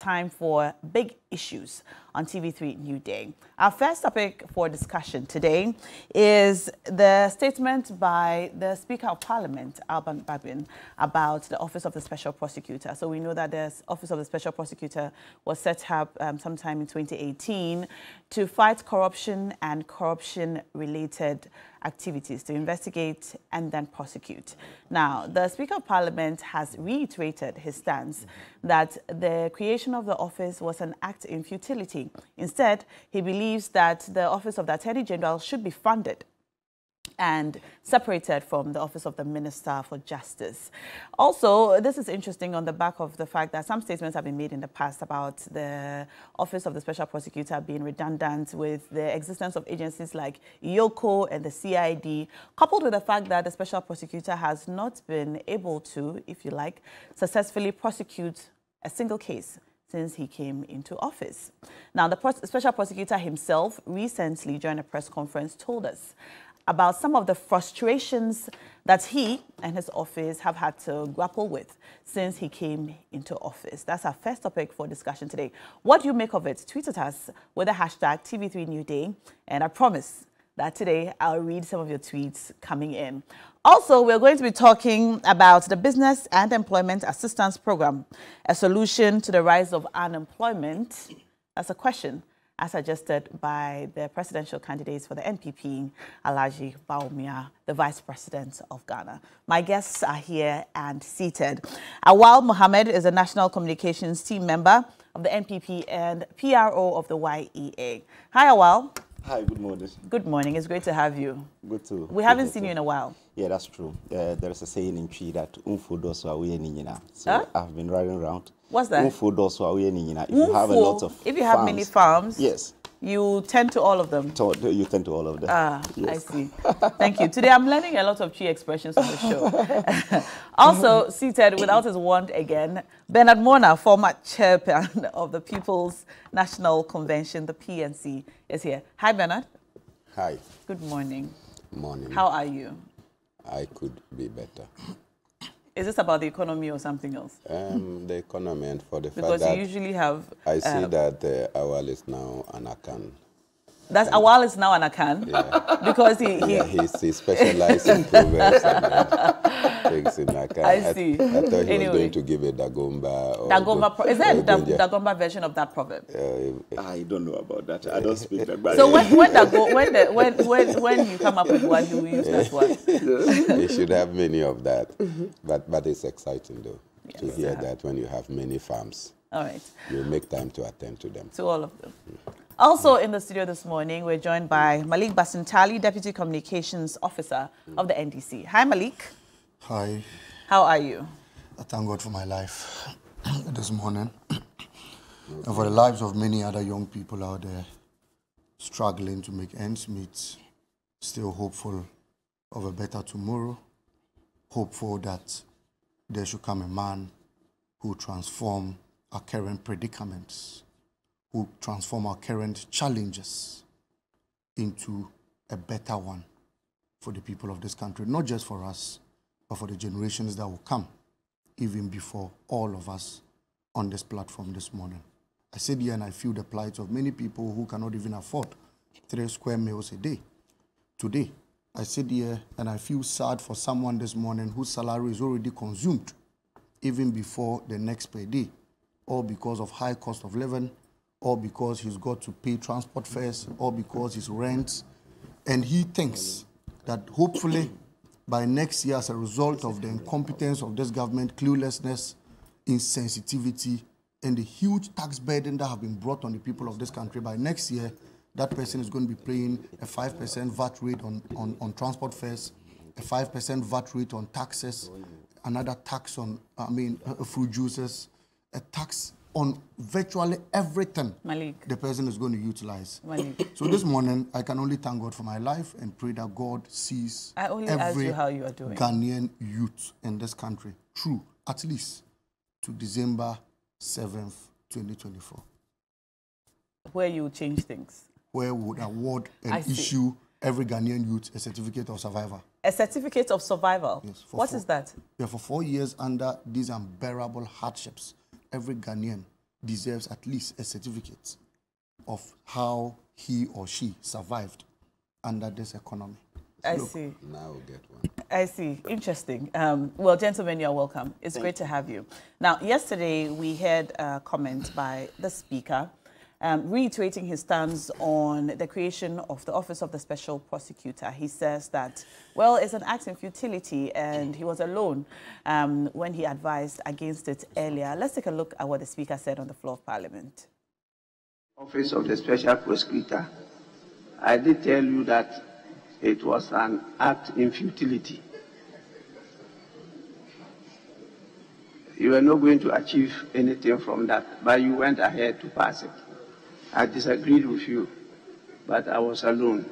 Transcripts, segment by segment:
time for big issues on TV3 New Day. Our first topic for discussion today is the statement by the Speaker of Parliament, Alban Babin, about the Office of the Special Prosecutor. So we know that the Office of the Special Prosecutor was set up sometime in 2018 to fight corruption and corruption-related activities, to investigate and then prosecute. Now, the Speaker of Parliament has reiterated his stance that the creation of the office was an act in futility. Instead, he believes that the Office of the Attorney General should be funded and separated from the Office of the Minister for Justice. Also, this is interesting on the back of the fact that some statements have been made in the past about the Office of the Special Prosecutor being redundant with the existence of agencies like IOCO and the CID, coupled with the fact that the Special Prosecutor has not been able to, if you like, successfully prosecute a single case since he came into office. Now, the Special Prosecutor himself recently, during a press conference, told us about some of the frustrations that he and his office have had to grapple with since he came into office. That's our first topic for discussion today. What do you make of it? Tweet at us with the hashtag TV3 New Day, and I promise that today I'll read some of your tweets coming in. Also, we're going to be talking about the Business and Employment Assistance Program, a solution to the rise of unemployment. That's a question as suggested by the presidential candidates for the NPP, Alhaji Bawumia, the Vice President of Ghana. My guests are here and seated. Awal Mohammed is a National Communications Team member of the NPP and PRO of the YEA. Hi, Awal. Hi, good morning. Good morning. It's great to have you. Good too. We haven't seen you in a while. Yeah, that's true. There is a saying in Chi that so I've been riding around. What's that? If you have a lot of If you have many farms, yes, you tend to all of them. You tend to all of them. Ah, yes. I see. Thank you. Today I'm learning a lot of Chi expressions on the show. Also seated without his wand again, Bernard Mona, former chairman of the People's National Convention, the PNC, is here. Hi, Bernard. Hi. Good morning. Morning. How are you? I could be better. Is this about the economy or something else? The economy, and for the fact Because that you usually have... I see that Awal is now an Akan. That's Awal is now an Akan? Yeah. Because he specializes in proverbs and things in Akan. I see. I thought he was going to give a Dagomba. Or is there a Dagomba version of that proverb? I don't know about that. I don't speak that. So when you come up with one, you use that one. You should have many of that. But it's exciting though, yes, to hear that when you have many farms. All right. You make time to attend to them. To all of them. Also in the studio this morning, we're joined by Malik Basintali, Deputy Communications Officer of the NDC. Hi, Malik. Hi. How are you? I thank God for my life this morning and for the lives of many other young people out there struggling to make ends meet, still hopeful of a better tomorrow, hopeful that there should come a man who transform our current predicaments, who transform our current challenges into a better one for the people of this country, not just for us, but for the generations that will come, even before all of us on this platform this morning. I sit here and I feel the plight of many people who cannot even afford 3 square meals a day. Today, I sit here and I feel sad for someone this morning whose salary is already consumed even before the next payday, or because of high cost of living, or because he's got to pay transport fares, or because he's rent. And he thinks that hopefully by next year, as a result of the incompetence of this government, cluelessness, insensitivity, and the huge tax burden that have been brought on the people of this country, by next year, that person is going to be paying a 5% VAT rate on transport fares, a 5% VAT rate on taxes, another tax on, fruit juices, a tax on virtually everything Malik, the person is going to utilize. Malik. So this morning, I can only thank God for my life and pray that God sees every Ghanaian youth in this country through at least to December 7th, 2024. Where you change things. Where we would award and issue every Ghanaian youth a certificate of survival. A certificate of survival? Yes. What is that? Yeah, for 4 years under these unbearable hardships, every Ghanaian deserves at least a certificate of how he or she survived under this economy. I see. Now we'll get one. I see. Interesting. Well, gentlemen, you're welcome. It's great to have you. Now, yesterday we heard a comment by the Speaker reiterating his stance on the creation of the Office of the Special Prosecutor. He says that, well, it's an act in futility, and he was alone when he advised against it earlier. Let's take a look at what the Speaker said on the floor of Parliament. Office of the Special Prosecutor, I did tell you that it was an act in futility. You were not going to achieve anything from that, but you went ahead to pass it. I disagreed with you, but I was alone.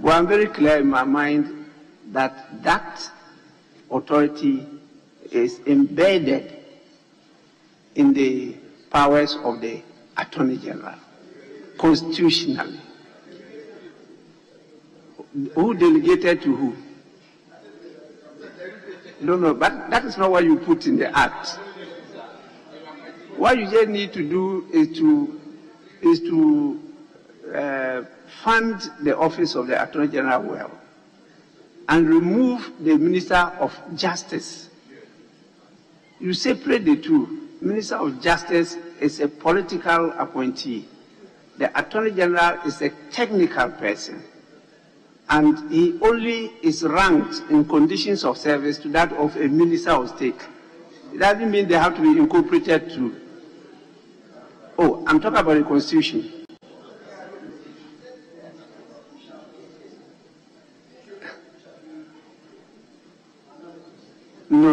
Well, I'm very clear in my mind that that authority is embedded in the powers of the Attorney General, constitutionally. Who delegated to who? No, but that is not what you put in the act. What you just need to do is to fund the office of the Attorney General well and remove the Minister of Justice. You separate the two. Minister of Justice is a political appointee. The Attorney General is a technical person, and he only is ranked in conditions of service to that of a Minister of State. It doesn't mean they have to be incorporated to. Oh, I'm talking about the Constitution. No.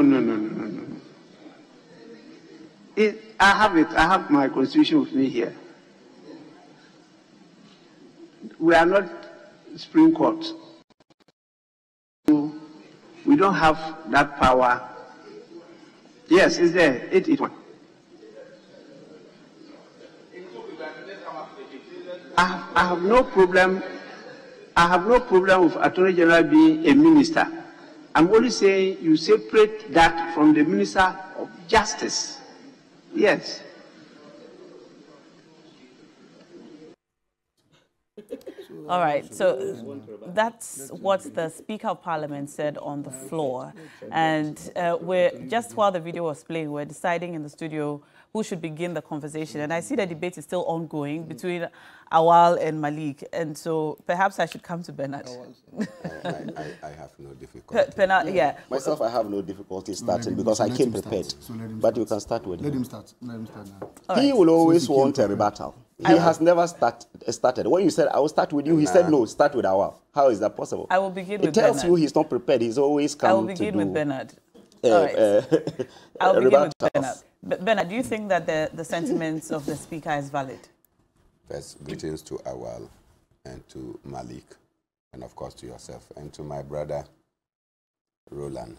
I have it. I have my Constitution with me here. We are not Supreme Court. We don't have that power. Yes, it's there. 881. I have no problem. I have no problem with Attorney General being a minister. I'm only saying you separate that from the Minister of Justice. Yes. All right, so that's what the Speaker of Parliament said on the floor. And just while the video was playing, we're deciding in the studio who should begin the conversation. And I see the debate is still ongoing between Awal and Malik. And so perhaps I should come to Bernard. I have no difficulty. Bernard, yeah. Myself, I have no difficulty starting because I came prepared. But you can start with him. Let him start now. He will always want a rebuttal. He has never started. When you said, I will start with you, he said, no, start with Awal. How is that possible? I will begin with Bernard. It tells you he's not prepared. He's always come to I will begin with Bernard. All right. I'll begin with Bernard. Bernard, do you think that the sentiments of the Speaker is valid? First, greetings to Awal and to Malik, and of course to yourself, and to my brother Roland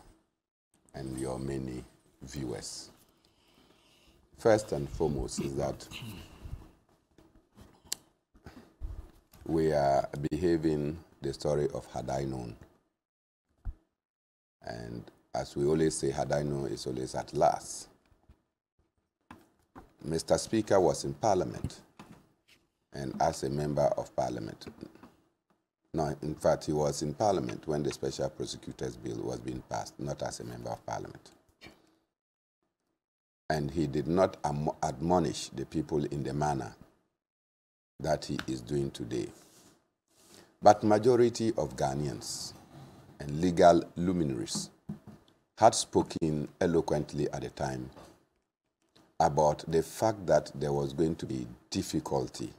and your many viewers. First and foremost is that we are behaving the story of had I known. And as we always say, had I known is always at last. Mr. Speaker was in Parliament, and as a member of Parliament, no, in fact, he was in Parliament when the Special Prosecutor's Bill was being passed, not as a member of Parliament. And he did not admonish the people in the manner that he is doing today. But majority of Ghanaians and legal luminaries had spoken eloquently at the time about the fact that there was going to be difficulty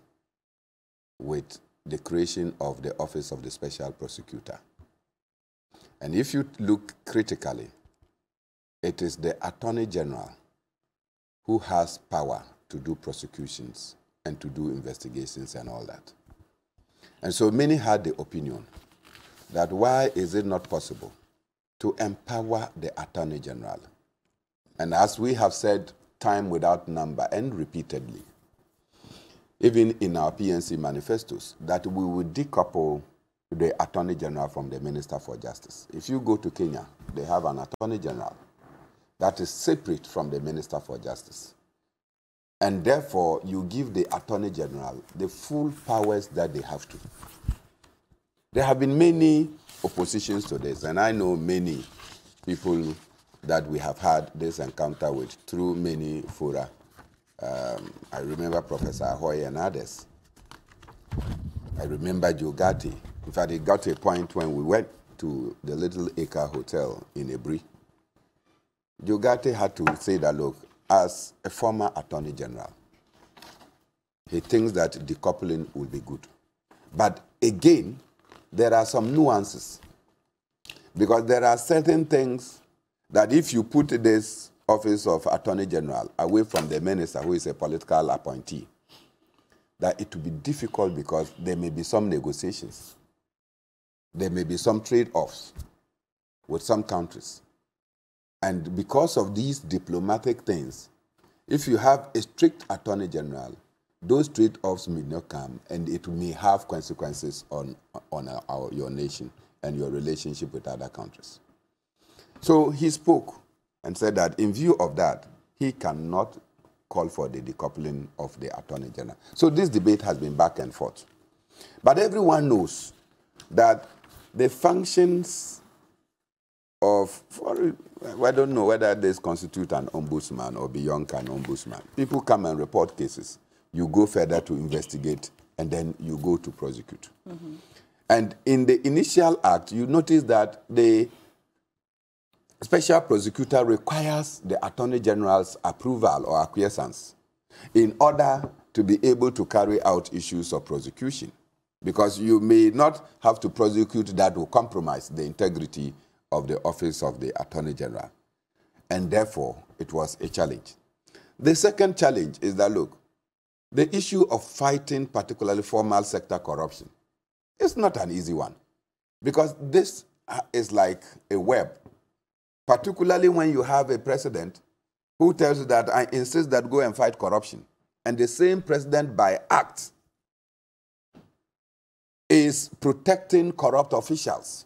with the creation of the Office of the Special Prosecutor. And if you look critically, it is the Attorney General who has power to do prosecutions and to do investigations and all that. And so many had the opinion that why is it not possible to empower the Attorney General? And as we have said time without number and repeatedly, even in our PNC manifestos, that we will decouple the Attorney General from the Minister for Justice. If you go to Kenya, they have an Attorney General. that is separate from the Minister for Justice. And therefore, you give the Attorney General the full powers that they have to. There have been many oppositions to this, and I know many people that we have had this encounter with through many fora. I remember Professor Ahoy and others. I remember Jogati. In fact, it got to a point when we went to the Little Acre Hotel in Ebri. Jogati had to say that, look, as a former Attorney General, he thinks that decoupling will be good. But again, there are some nuances. Because there are certain things that if you put this office of Attorney General away from the minister, who is a political appointee, that it will be difficult because there may be some negotiations. There may be some trade-offs with some countries. And because of these diplomatic things, if you have a strict Attorney General, those trade-offs may not come, and it may have consequences on your nation and your relationship with other countries. So he spoke and said that in view of that, he cannot call for the decoupling of the Attorney General. So this debate has been back and forth. But everyone knows that the functions of, I don't know whether this constitutes an ombudsman or beyond an ombudsman. People come and report cases. You go further to investigate, and then you go to prosecute. Mm-hmm. And in the initial act, you notice that the Special Prosecutor requires the Attorney General's approval or acquiescence in order to be able to carry out issues of prosecution. Because you may not have to prosecute that will compromise the integrity of the office of the Attorney General. And therefore, it was a challenge. The second challenge is that, look, the issue of fighting particularly formal sector corruption is not an easy one. Because this is like a web. Particularly when you have a president who tells you that I insist that go and fight corruption. And the same president by act is protecting corrupt officials.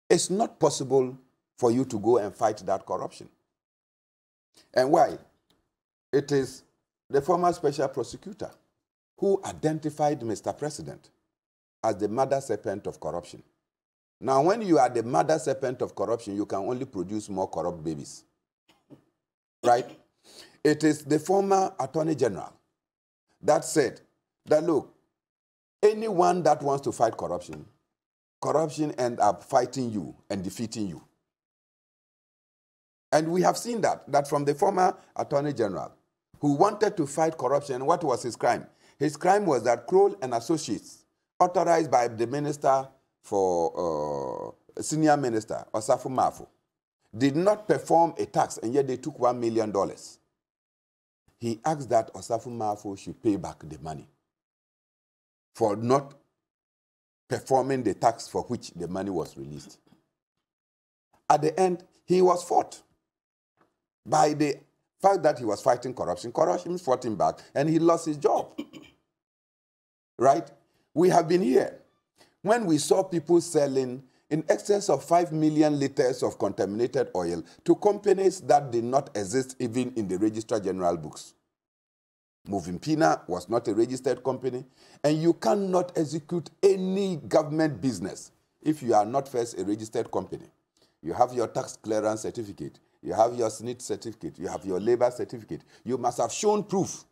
It's not possible for you to go and fight that corruption. And why? It is the former Special Prosecutor who identified Mr. President as the mother serpent of corruption. Now, when you are the mother serpent of corruption, you can only produce more corrupt babies. Right? It is the former Attorney General that said that, look, anyone that wants to fight corruption, corruption ends up fighting you and defeating you. And we have seen that from the former Attorney General who wanted to fight corruption. What was his crime? His crime was that Kroll and Associates, authorized by the Minister for Senior Minister, Osafo Mafo, did not perform a tax, and yet they took $1 million. He asked that Osafo Mafo should pay back the money for not performing the tax for which the money was released. At the end, he was fought by the fact that he was fighting corruption. Corruption fought him back, and he lost his job. Right? We have been here. When we saw people selling in excess of 5 million liters of contaminated oil to companies that did not exist even in the Registrar General books. Movimpina was not a registered company, and you cannot execute any government business if you are not first a registered company. You have your tax clearance certificate, you have your SNIT certificate, you have your labor certificate. You must have shown proof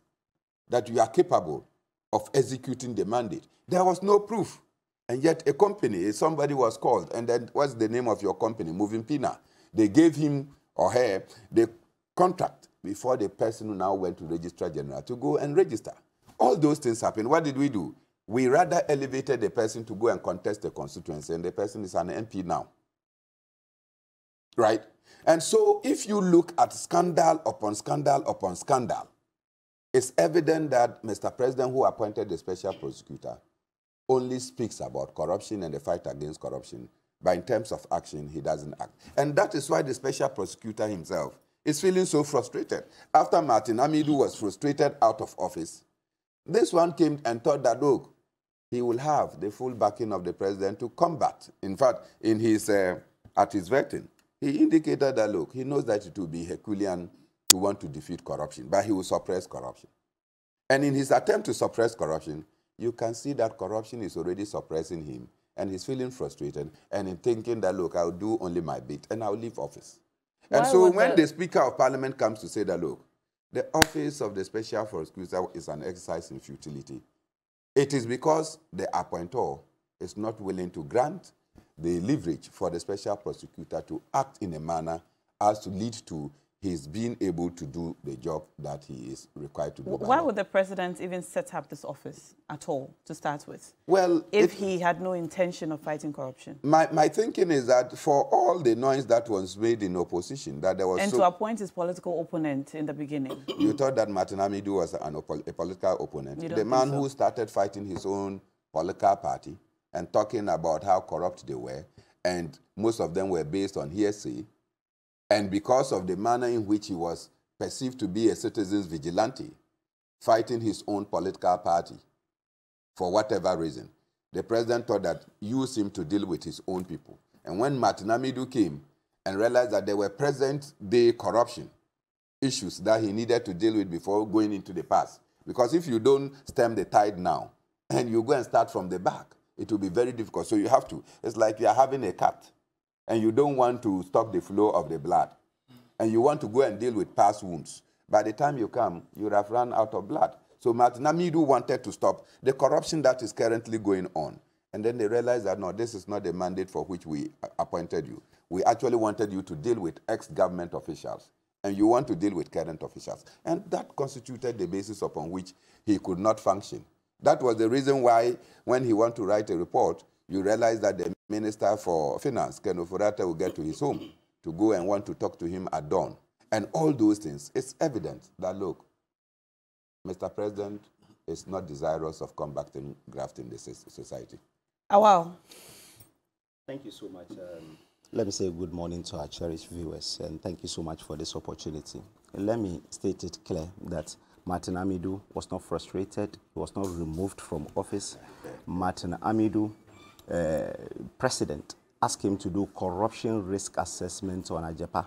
that you are capable of executing the mandate. There was no proof. And yet a company, somebody was called, and then what's the name of your company? Movimpina. They gave him or her the contract before the person who now went to Registrar General to go and register. All those things happened. What did we do? We rather elevated the person to go and contest the constituency, and the person is an MP now. Right? And so if you look at scandal upon scandal upon scandal, it's evident that Mr. President, who appointed the Special Prosecutor, only speaks about corruption and the fight against corruption, but in terms of action, he doesn't act. And that is why the Special Prosecutor himself is feeling so frustrated. After Martin Amidu was frustrated out of office, this one came and thought that, look, he will have the full backing of the president to combat. In fact, in his, at his vetting, he indicated that, look, he knows that it will be Herculean to want to defeat corruption, but he will suppress corruption. And in his attempt to suppress corruption, you can see that corruption is already suppressing him, and he's feeling frustrated, and in thinking that, look, I'll do only my bit, and I'll leave office. And so when the Speaker of Parliament comes to say that, look, the office of the Special Prosecutor is an exercise in futility, it is because the appointor is not willing to grant the leverage for the Special Prosecutor to act in a manner as to lead to his being able to do the job that he is required to do. Why would the president even set up this office at all, to start with? Well, if he had no intention of fighting corruption. My thinking is that for all the noise that was made in opposition, that there was... And to appoint his political opponent in the beginning. You thought that Martin Amidu was a political opponent. The man who started fighting his own political party and talking about how corrupt they were, and most of them were based on hearsay, and because of the manner in which he was perceived to be a citizen's vigilante, fighting his own political party for whatever reason, the president thought that use him to deal with his own people. And when Martin Amidu came and realized that there were present-day corruption issues that he needed to deal with before going into the past, because if you don't stem the tide now and you go and start from the back, it will be very difficult. So you have to. It's like you're having a cut, and you don't want to stop the flow of the blood, and you want to go and deal with past wounds. By the time you come, you would have run out of blood. So Martin Amidu wanted to stop the corruption that is currently going on. And then they realized that, no, this is not the mandate for which we appointed you. We actually wanted you to deal with ex-government officials, and you want to deal with current officials. And that constituted the basis upon which he could not function. That was the reason why, when he wanted to write a report, you realize that the Minister for Finance, Ken Ofurata, will get to his home to go and want to talk to him at dawn. And all those things, it's evident that, look, Mr. President is not desirous of combating graft in the society. Oh, wow. Thank you so much. Let me say good morning to our cherished viewers, and thank you so much for this opportunity. Let me state it clear that Martin Amidu was not frustrated. He was not removed from office. Martin Amidu, president, asked him to do corruption risk assessment on Ajapa.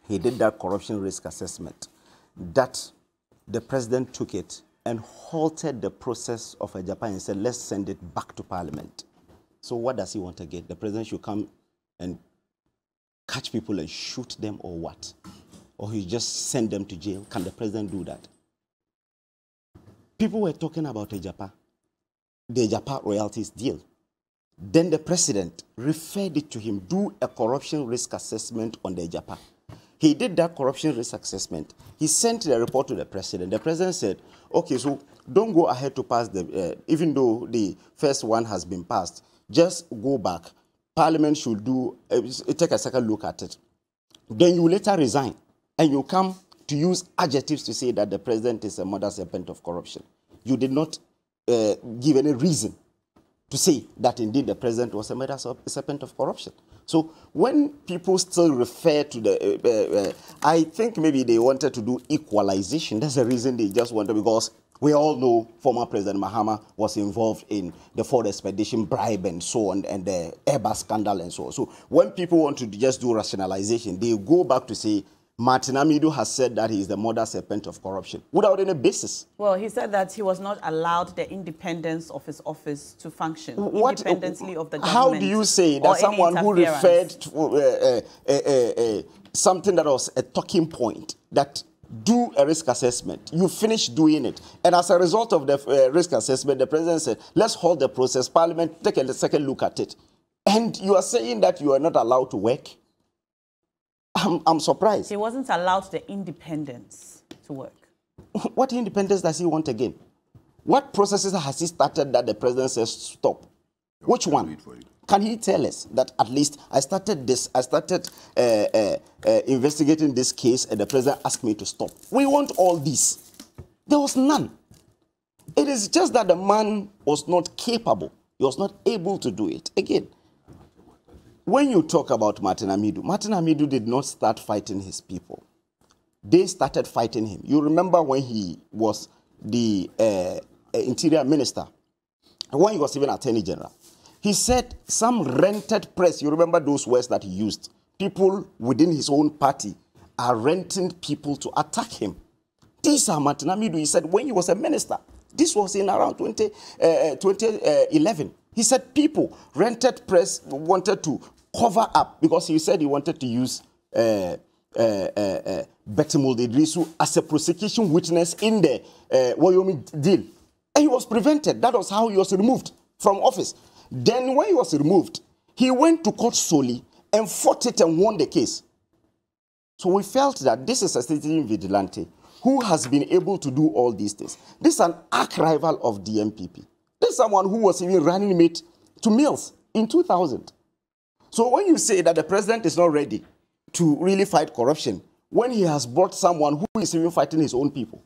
He did that corruption risk assessment. That the president took it and halted the process of Ajapa and said, let's send it back to Parliament. So what does he want again? The president should come and catch people and shoot them, or what? Or he just send them to jail? Can the president do that? People were talking about Ajapa, the Ajapa royalties deal. Then the president referred it to him, do a corruption risk assessment on the Ajapa. He did that corruption risk assessment. He sent the report to the president. The president said, okay, so don't go ahead to pass the, even though the first one has been passed, just go back. Parliament should do, take a second look at it. Then you later resign, and you come to use adjectives to say that the president is a mother serpent of corruption. You did not give any reason to say that indeed the president was a mother serpent of corruption. So when people still refer to the, I think maybe they wanted to do equalization. That's the reason they just wanted, because we all know former President Mahama was involved in the Ford expedition bribe and so on, and the Airbus scandal and so on. So when people want to just do rationalization, they go back to say, Martin Amidu has said that he is the mother serpent of corruption without any basis. Well, he said that he was not allowed the independence of his office to function independently of the government. How do you say that someone who referred to something that was a talking point, that do a risk assessment, you finish doing it, and as a result of the risk assessment, the president said, let's hold the process, Parliament, take a second look at it. And you are saying that you are not allowed to work? I'm surprised. He wasn't allowed the independence to work. What independence does he want again? What processes has he started that the president says stop? Which one? Can he tell us that at least I started this, I started investigating this case and the president asked me to stop? We want all this. There was none. It is just that the man was not capable. He was not able to do it. Again, when you talk about Martin Amidu did not start fighting his people. They started fighting him. You remember when he was the interior minister, when he was even attorney general, he said some rented press, you remember those words that he used, people within his own party are renting people to attack him. This Martin Amidu, he said when he was a minister, this was in around 2011. He said people rented press wanted to cover up because he said he wanted to use Betimul Idrisu as a prosecution witness in the Wyoming deal. And he was prevented. That was how he was removed from office. Then when he was removed, he went to court solely and fought it and won the case. So we felt that this is a sitting vigilante who has been able to do all these things. This is an arch rival of the MPP. This is someone who was even running mate to Mills in 2000. So when you say that the president is not ready to really fight corruption, when he has brought someone who is even fighting his own people,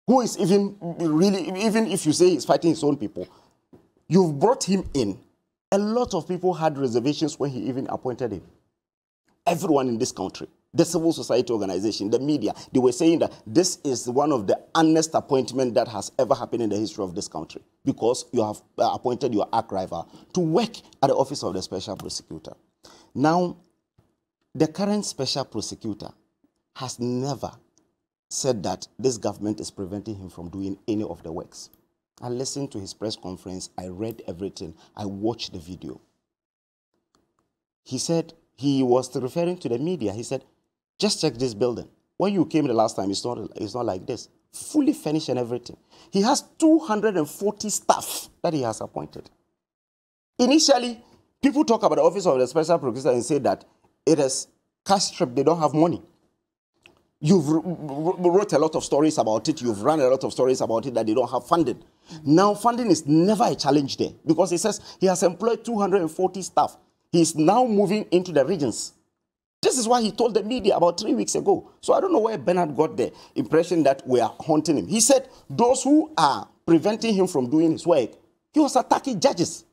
who is even really, even if you say he's fighting his own people, you've brought him in. A lot of people had reservations when he even appointed him. Everyone in this country, the civil society organization, the media, they were saying that this is one of the honest appointments that has ever happened in the history of this country because you have appointed your arch rival to work at the office of the special prosecutor. Now, the current special prosecutor has never said that this government is preventing him from doing any of the works. I listened to his press conference. I read everything. I watched the video. He said, he was referring to the media. He said, just check this building. When you came the last time, it's not like this. Fully furnished and everything. He has 240 staff that he has appointed. Initially, people talk about the office of the special prosecutor and say that it is cash strapped, they don't have money. You've wrote a lot of stories about it. You've run a lot of stories about it that they don't have funding. Now, funding is never a challenge there because he says he has employed 240 staff. He's now moving into the regions. This is why he told the media about 3 weeks ago. So I don't know where Bernard got the impression that we are haunting him. He said those who are preventing him from doing his work, he was attacking judges.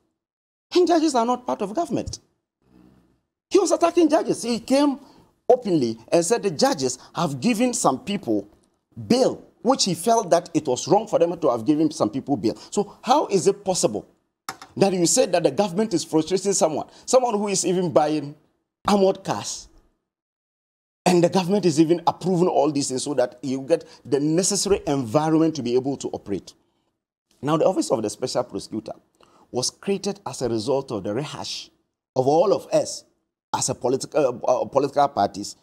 And judges are not part of government. He was attacking judges. He came openly and said the judges have given some people bail, which he felt that it was wrong for them to have given some people bail. So how is it possible that you said that the government is frustrating someone who is even buying armored cars, and the government is even approving all these things so that you get the necessary environment to be able to operate? Now, the office of the special prosecutor was created as a result of the rehash of all of us as a political parties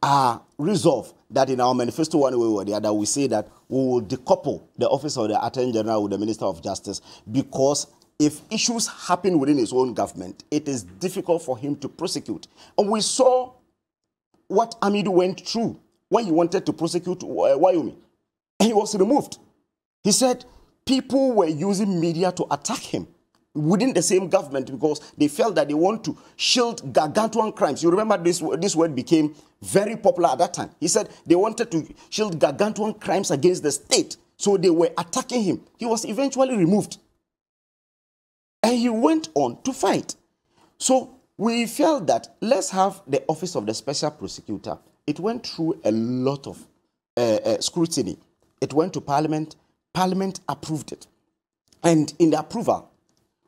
are resolved that in our manifesto one way or the other, we say that we will decouple the office of the Attorney General with the Minister of Justice because if issues happen within his own government, it is difficult for him to prosecute. And we saw what Amidu went through when he wanted to prosecute Wyoming. And he was removed. He said people were using media to attack him within the same government because they felt that they want to shield gargantuan crimes. You remember this word became very popular at that time. He said they wanted to shield gargantuan crimes against the state. So they were attacking him. He was eventually removed. And he went on to fight. So we felt that let's have the office of the special prosecutor. It went through a lot of scrutiny. It went to Parliament. Parliament approved it. And in the approval,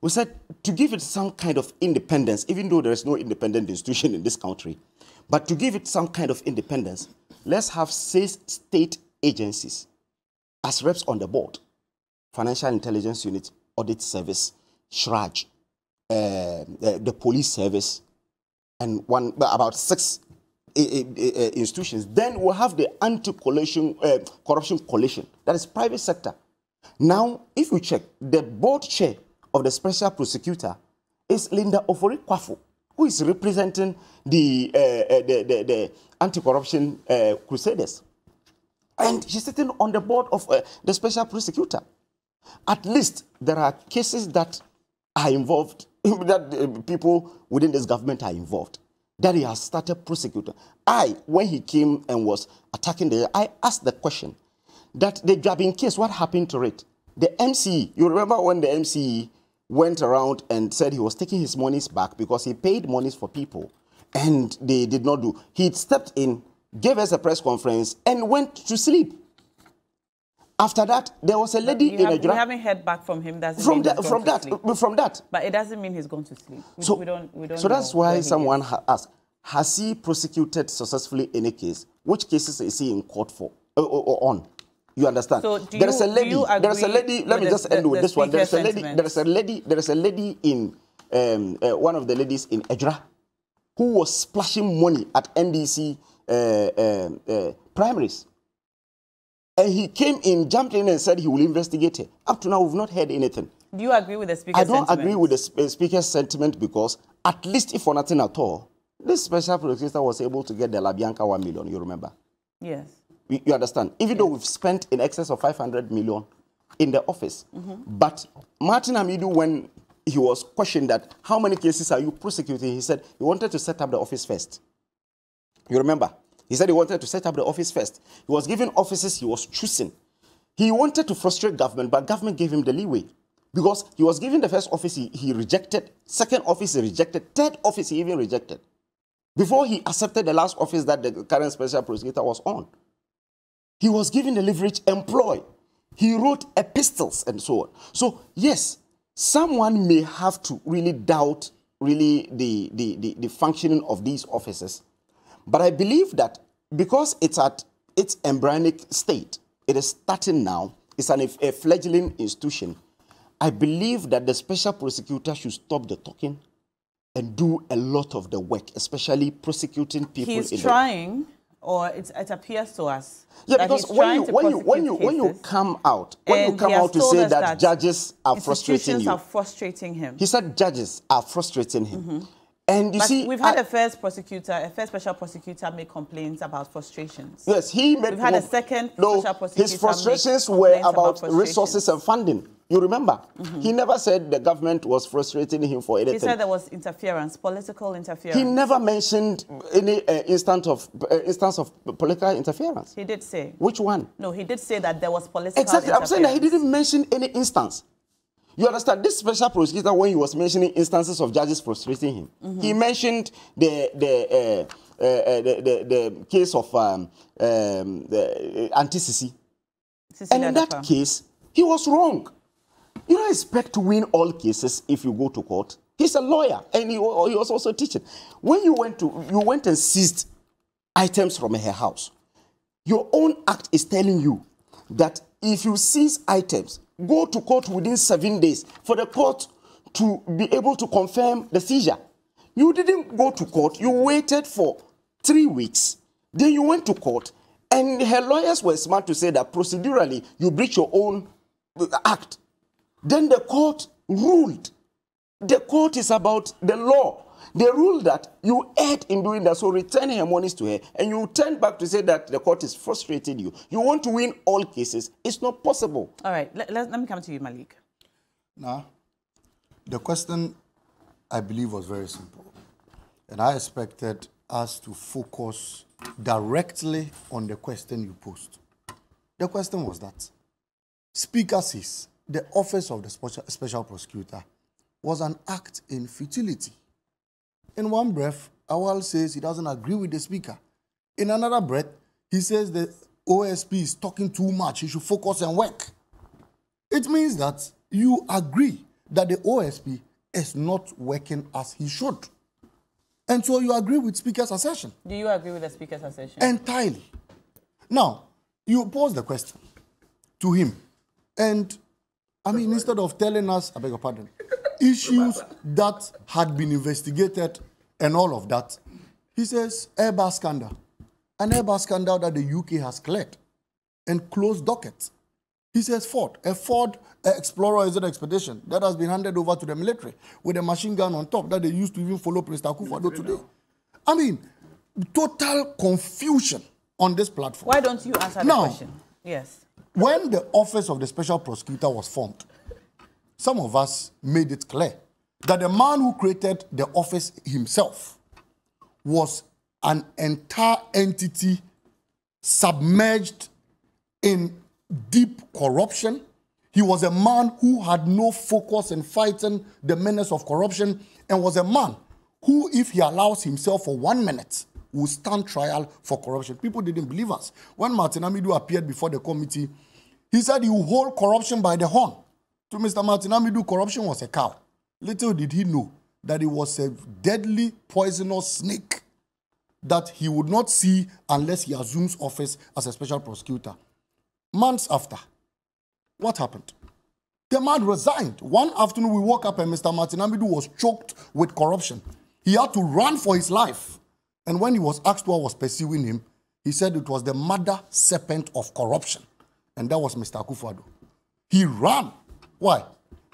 we said to give it some kind of independence, even though there is no independent institution in this country, but to give it some kind of independence, let's have 6 state agencies as reps on the board: Financial Intelligence Unit, Audit Service, SHRAJ, the Police Service, and about 6 institutions. Then we'll have the Anti-Corruption Coalition, that is private sector. Now, if we check, the board chair of the special prosecutor is Linda Ofori-Kwafo, who is representing the anti-corruption crusaders. And she's sitting on the board of the special prosecutor. At least there are cases that are involved, that people within this government are involved, that he has started prosecuting. When he came and was attacking I asked the question that the grabbing case, what happened to it? The MCE, you remember when the MCE went around and said he was taking his monies back because he paid monies for people and they did not do. He stepped in, gave us a press conference and went to sleep. After that, there was a lady in a... We haven't heard back from him. From that. But it doesn't mean he's going to sleep. So that's why someone asked, has he prosecuted successfully any case? Which cases is he in court for or on? You understand? So There is a lady. Let me just end with this one. There is a lady in one of the ladies in Ejura who was splashing money at NDC primaries. And he came in, jumped in and said he will investigate her. Up to now, we've not heard anything. Do you agree with the speaker's sentiment? I don't agree with the speaker's sentiment because at least if for nothing at all, this special prosecutor was able to get the LaBianca 1 million, you remember? Yes. You understand? Even though we've spent in excess of 500 million in the office. But Martin Hamidu, when he was questioned that, how many cases are you prosecuting? He said he wanted to set up the office first. You remember? He said he wanted to set up the office first. He was given offices he was choosing. He wanted to frustrate government, but government gave him the leeway. Because he was given the first office, he rejected. Second office, he rejected. Third office, he even rejected. Before he accepted the last office that the current special prosecutor was on. He was given the leverage employ. He wrote epistles and so on. So, yes, someone may have to really doubt really the functioning of these offices. But I believe that because it's at its embryonic state, it is starting now, it's a fledgling institution, I believe that the special prosecutor should stop the talking and do a lot of the work, especially prosecuting people. He's trying, or it appears to us. Yeah, because when you come out to say that judges are frustrating you, are frustrating him. He said judges are frustrating him. And you see, we've had a first special prosecutor make complaints about frustrations. Yes, he made. We've had a second special prosecutor. His frustrations were about resources and funding. You remember? He never said the government was frustrating him for anything. He said there was interference, political interference. He never mentioned any instance of political interference. He did say. Which one? No, he did say that there was political interference. Exactly. I'm saying that he didn't mention any instance. You understand? This special prosecutor, when he was mentioning instances of judges frustrating him, he mentioned the case of Anti-Sisi. And in that case, he was wrong. You don't expect to win all cases if you go to court. He's a lawyer, and he was also teaching. When you went and seized items from her house, your own act is telling you that if you seize items, go to court within 7 days for the court to be able to confirm the seizure. You didn't go to court. You waited for 3 weeks. Then you went to court, and her lawyers were smart to say that procedurally you breach your own act. Then the court ruled. The court is about the law. They ruled that you erred in doing that, so return her monies to her, and you turn back to say that the court is frustrating you. You want to win all cases. It's not possible. All right, let me come to you, Malik. Now, the question, I believe, was very simple. And I expected us to focus directly on the question you posed. The question was that Speaker says the office of the special prosecutor was an act in futility. In one breath, Awal says he doesn't agree with the speaker. In another breath, he says the OSP is talking too much. He should focus and work. It means that you agree that the OSP is not working as he should. And so you agree with Speaker's assertion. Do you agree with the Speaker's assertion? Entirely. Now, you pose the question to him. And, I mean, instead of telling us, I beg your pardon, issues that had been investigated and all of that, he says, Airbus scandal. An Airbus scandal that the UK has cleared and closed docket. He says Ford, a Ford Explorer is an expedition that has been handed over to the military with a machine gun on top that they used to even follow Prince Akufo-Addo today. I mean, total confusion on this platform. Why don't you answer the question? Yes. When the office of the special prosecutor was formed, some of us made it clear that the man who created the office himself was an entire entity submerged in deep corruption. He was a man who had no focus in fighting the menace of corruption and was a man who, if he allows himself for 1 minute, will stand trial for corruption. People didn't believe us. When Martin Amidu appeared before the committee, he said he would hold corruption by the horn. To Mr. Martin Amidu, corruption was a cow. Little did he know that it was a deadly, poisonous snake that he would not see unless he assumes office as a special prosecutor. Months after, what happened? The man resigned. One afternoon, we woke up and Mr. Martin Amidu was choked with corruption. He had to run for his life. And when he was asked what was pursuing him, he said it was the mother serpent of corruption. And that was Mr. Akufo-Addo. He ran. Why?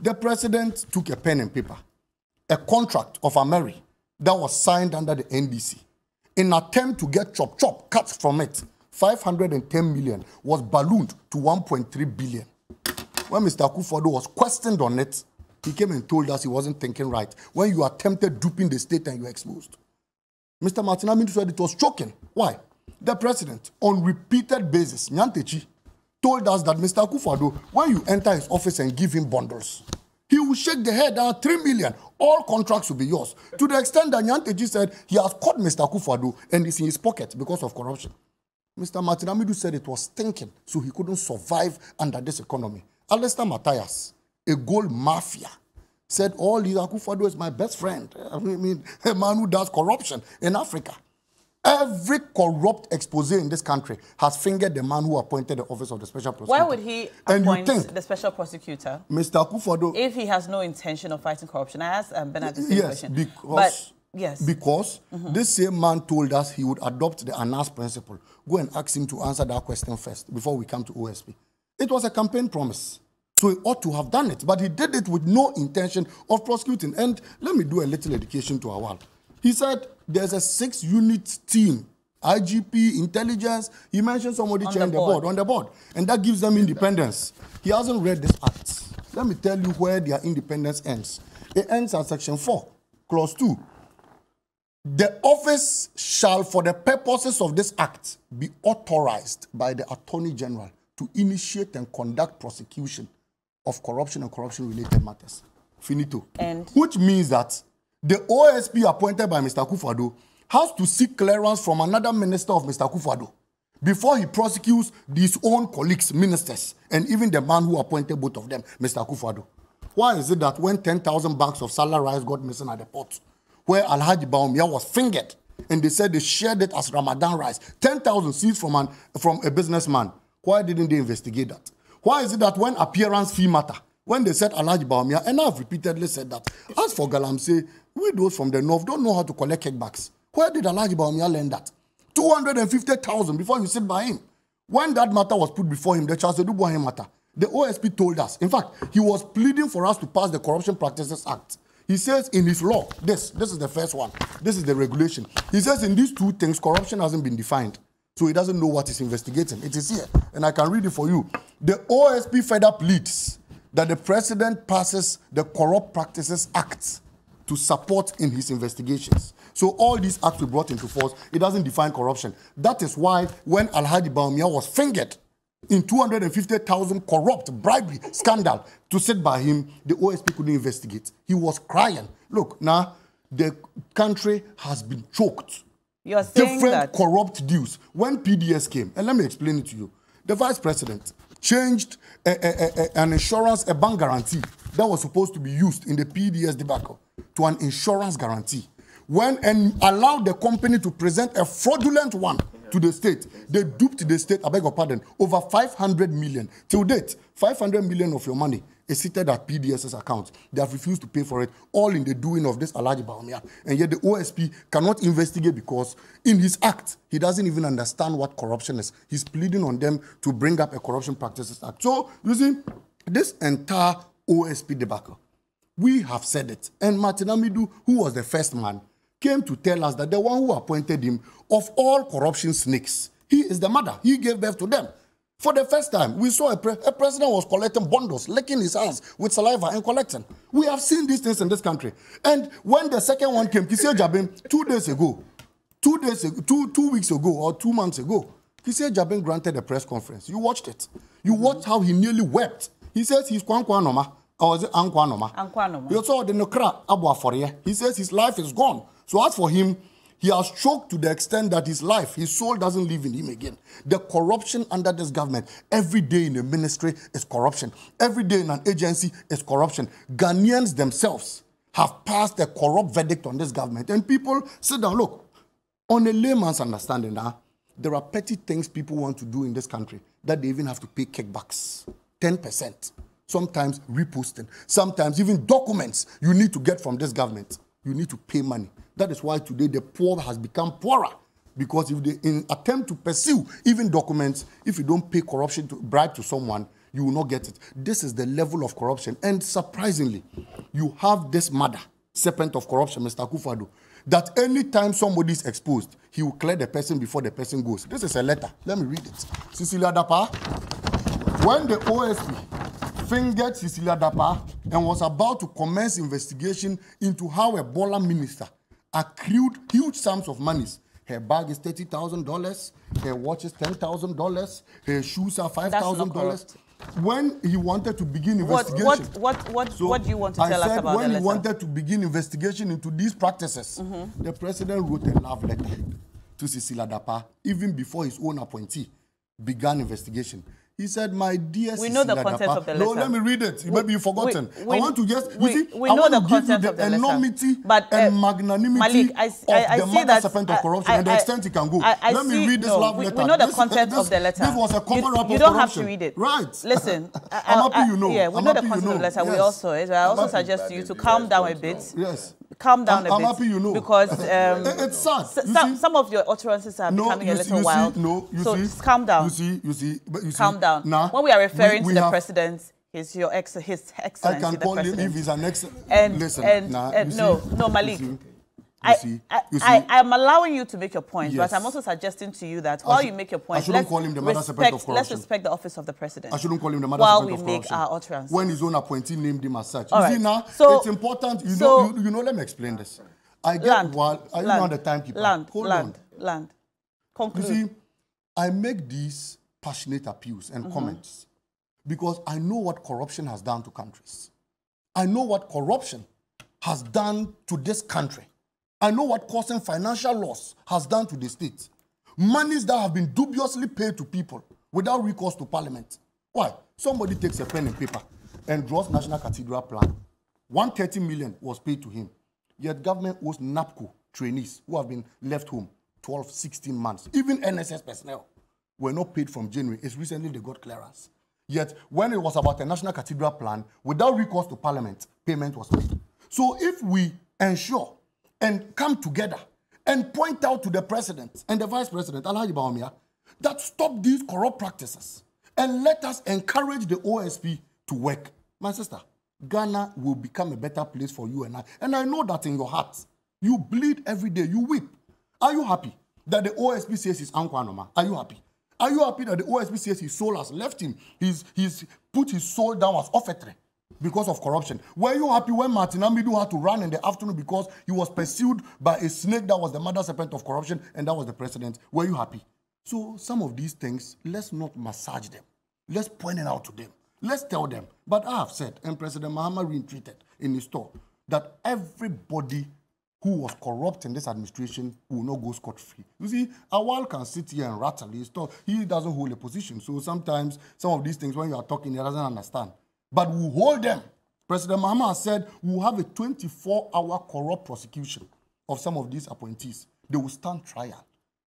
The president took a pen and paper, a contract of a Mary that was signed under the NDC. In an attempt to get chop cut from it, 510 million was ballooned to 1.3 billion. When Mr. Akufo-Addo was questioned on it, he came and told us he wasn't thinking right. When you attempted duping the state and you were exposed. Mr. Martin Amidu said it was choking. Why? The president, on repeated basis, Nyantechi, told us that Mr. Akufo-Addo, when you enter his office and give him bundles, he will shake the head down 3 million. All contracts will be yours. To the extent that Nyantechi said he has caught Mr. Akufo-Addo and it's in his pocket because of corruption. Mr. Martin Amidu said it was stinking, so he couldn't survive under this economy. Alistair Matthias, a gold mafia, said all these Akufo-Addo is my best friend. I mean, a man who does corruption in Africa. Every corrupt expose in this country has fingered the man who appointed the office of the special prosecutor. Why would he appoint the special prosecutor? Mr. Akufo-Addo, if he has no intention of fighting corruption? I asked Bernard the same question. Because this same man told us he would adopt the ANAS principle. Go and ask him to answer that question first before we come to OSP. It was a campaign promise. So he ought to have done it. But he did it with no intention of prosecuting. And let me do a little education to Awal. He said there's a 6-unit team, IGP, intelligence. He mentioned somebody chairing the board. And that gives them independence. He hasn't read this act. Let me tell you where their independence ends. It ends at section 4, clause 2. The office shall, for the purposes of this act, be authorized by the Attorney General to initiate and conduct prosecution of corruption and corruption-related matters. Finito. And which means that the OSP appointed by Mr. Akufo-Addo has to seek clearance from another minister of Mr. Akufo-Addo before he prosecutes his own colleagues, ministers, and even the man who appointed both of them, Mr. Akufo-Addo. Why is it that when 10,000 bags of salad rice got missing at the port, where Alhaji Bawumia was fingered, and they said they shared it as Ramadan rice, 10,000 seized from a businessman, why didn't they investigate that? Why is it that when appearance fee matter, when they said Alhaji Bawumia, and I've repeatedly said that, as for Galamsey, we those from the north don't know how to collect kickbacks. Where did Alhaji Bawumia learn that? 250,000 before you sit by him. When that matter was put before him, the Charles Edubuahe matter, the OSP told us, in fact, he was pleading for us to pass the Corruption Practices Act. He says in his law, this is the first one, this is the regulation. He says in these two things, corruption hasn't been defined. So he doesn't know what he's investigating. It is here, and I can read it for you. The OSP further pleads that the president passes the Corrupt Practices Act to support in his investigations. So all these acts were brought into force. It doesn't define corruption. That is why when Alhaji Bawumia was fingered in 250,000 corrupt bribery scandal to sit by him, the OSP couldn't investigate. He was crying. Look, now the country has been choked. You're saying different that corrupt deals. When PDS came, and let me explain it to you, the vice president changed an insurance, a bank guarantee that was supposed to be used in the PDS debacle to an insurance guarantee. And allowed the company to present a fraudulent one to the state. They duped the state, I beg your pardon, over 500 million. Till date, 500 million of your money is seated at PDS's account. They have refused to pay for it, all in the doing of this Alhaji Bawumia. And yet the OSP cannot investigate because in his act, he doesn't even understand what corruption is. He's pleading on them to bring up a Corruption Practices Act. So, you see, this entire OSP debacle, we have said it. And Martin Amidu, who was the first man, came to tell us that the one who appointed him, of all corruption snakes, he is the mother. He gave birth to them. For the first time, we saw a president was collecting bundles, licking his hands with saliva and collecting. We have seen these things in this country. And when the second one came, Kisei Jabin, 2 weeks ago, or 2 months ago, Kisei Jabin granted a press conference. You watched it. You watched how he nearly wept. He says he's Kwankwanoma, or is it Ankwanoma? Ankwanoma. You saw the Nokra Abwa Forie. He says his life is gone. So as for him, he has choked to the extent that his life, his soul doesn't live in him again. The corruption under this government, every day in the ministry is corruption. Every day in an agency is corruption. Ghanaians themselves have passed a corrupt verdict on this government. And people sit down, look, On a layman's understanding, there are petty things people want to do in this country that they even have to pay kickbacks, 10%. Sometimes reposting, sometimes even documents you need to get from this government. You need to pay money. That is why today the poor has become poorer. Because if they attempt to pursue even documents, if you don't pay corruption to bribe to someone, you will not get it. This is the level of corruption. And surprisingly, you have this mother, serpent of corruption, Mr. Akufo-Addo, that anytime somebody is exposed, he will clear the person before the person goes. This is a letter. Let me read it. Cecilia Dapa, when the OSP fingered Cecilia Dapa and was about to commence investigation into how a Bola minister accrued huge sums of monies. Her bag is $30,000, her watch is $10,000, her shoes are $5,000. When he wanted to begin investigation... What do you want to tell us about the letter? When he wanted to begin investigation into these practices, the president wrote a love letter to Cecilia Dapa, even before his own appointee began investigation. He said, my dear we know the content of the letter. No, let me read it. Maybe you've forgotten. I want to just, we know the content of the letter. Enormity and magnanimity Malik, I of the mother serpent of corruption and the extent it can go. Let me read this love letter. We know the content of the letter. This was a cover-up of corruption. You don't have to read it. Right. Listen. I'm happy you know. Yeah, we know the content of the letter. We also, I also suggest you to calm down a bit. Yes. Calm down a bit. I'm happy you know. Because it's sad. Some of your utterances are becoming a little wild. So just calm down. You see. Calm down. When we are referring to the president, he's your His Excellency. I can call him if he's an excellent. No, Malik. I am allowing you to make your point, but I'm also suggesting to you that while you make your point, let's respect the office of the president. I shouldn't call him the mother while serpent of corruption. While we make our utterance. When his own appointee named him as such. All you right. see now, so, it's important. You know, let me explain this. I get while I know the timekeeper. Land. Conclude. You see, I make these passionate appeals and comments because I know what corruption has done to countries. I know what corruption has done to this country. I know what causing financial loss has done to the state. Monies that have been dubiously paid to people without recourse to parliament. Why? Somebody takes a pen and paper and draws National Cathedral plan. 130 million was paid to him. Yet government owes NAPCO trainees who have been left home 12, 16 months. Even NSS personnel were not paid from January. It's recently they got clearance. Yet when it was about the National Cathedral plan, without recourse to parliament, payment was made. So if we ensure and come together and point out to the president and the vice president, Alhaji Bawumia, that stop these corrupt practices and let us encourage the OSP to work. My sister, Ghana will become a better place for you and I. And I know that in your heart. You bleed every day. You weep. Are you happy that the OSP says he's Ankwanoma? Are you happy? Are you happy that the OSP says his soul has left him? He's put his soul down as offertory because of corruption. Were you happy when Martin Amidu had to run in the afternoon because he was pursued by a snake that was the mother serpent of corruption and that was the president? Were you happy? So some of these things, let's not massage them. Let's point it out to them. Let's tell them. But I have said, and President Mahama retweeted in his talk, that everybody who was corrupt in this administration will not go scot-free. You see, Awal can sit here and rattle his talk. He doesn't hold a position. So sometimes some of these things, when you are talking, he doesn't understand. But we'll hold them. President Mahama has said we'll have a 24-hour corrupt prosecution of some of these appointees. They will stand trial.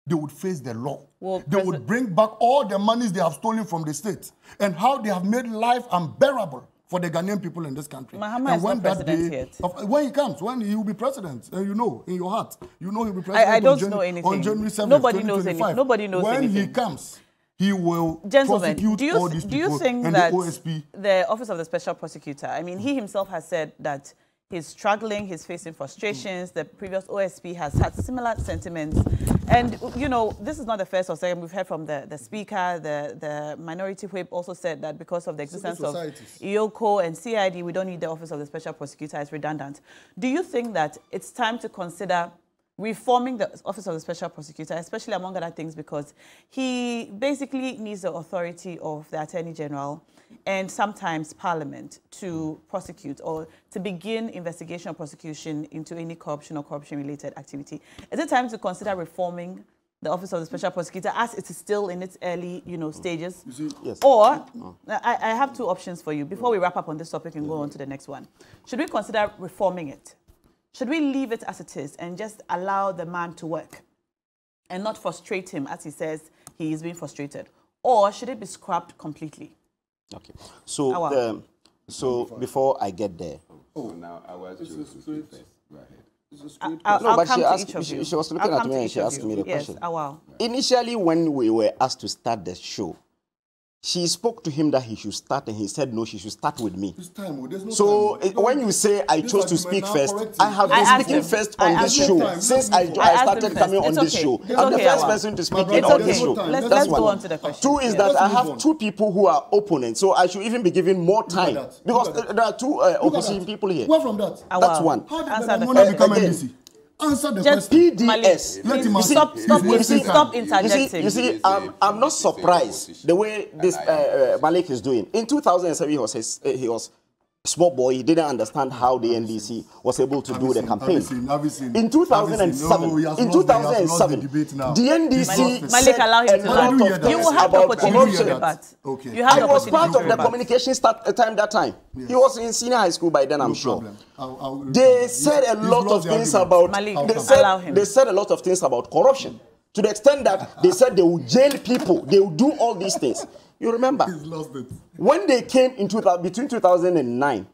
They would face the law. They would bring back all the monies they have stolen from the state and how they have made life unbearable for the Ghanaian people in this country. Mahama is not president yet. When he comes, when he will be president, you know, in your heart, you know he'll be president. I don't know anything. On January 7th, Nobody knows anything. Nobody knows anything. When he comes, he will prosecute all these people. Do you think and that the OSP, the Office of the Special Prosecutor, I mean, he himself has said that he's struggling, he's facing frustrations. The previous OSP has had similar sentiments. And, you know, this is not the first or second. We've heard from the speaker, the minority whip also said that because of the existence of EOCO and CID, we don't need the Office of the Special Prosecutor. It's redundant. Do you think that it's time to consider reforming the Office of the Special Prosecutor, especially among other things, because he basically needs the authority of the Attorney General and sometimes Parliament to prosecute or to begin investigation or prosecution into any corruption or corruption-related activity? Is it time to consider reforming the Office of the Special Prosecutor as it is still in its early, stages? Yes. Or, I have two options for you before we wrap up on this topic and go on to the next one. Should we consider reforming it? Should we leave it as it is and just allow the man to work? and not frustrate him as he says he is being frustrated? Or should it be scrapped completely? Okay. So, so before I get there. Oh, now I was just to first. Go ahead. I'll come to each of you. She was looking at me and she asked me the question. Yes, wow. Initially, when we were asked to start the show, she spoke to him that he should start, and he said no, she should start with me. So when you say I chose to speak first, I have been speaking first on this show since I started coming on this show. I'm the first person to speak on this show. Let's go on to the question. Two is that I have two people who are opponents, so I should even be given more time because there are two opposition people here. Where from that? That's one. How did the become NDC? Answer the question. PDS. Stop interjecting. You see, I'm not surprised the way this Malik is doing. In 2007, he was a small boy. He didn't understand how the NDC was able to do the campaign. In 2007, the NDC Malik, allow him to land. You will have the opportunity to rebut. Okay. He was part of the communication time that time. Yes. He was in senior high school by then, I'm sure. They said a lot of things about. They said a lot of things about corruption, to the extent that they said they will jail people, they will do all these things. You remember when they came in between 2009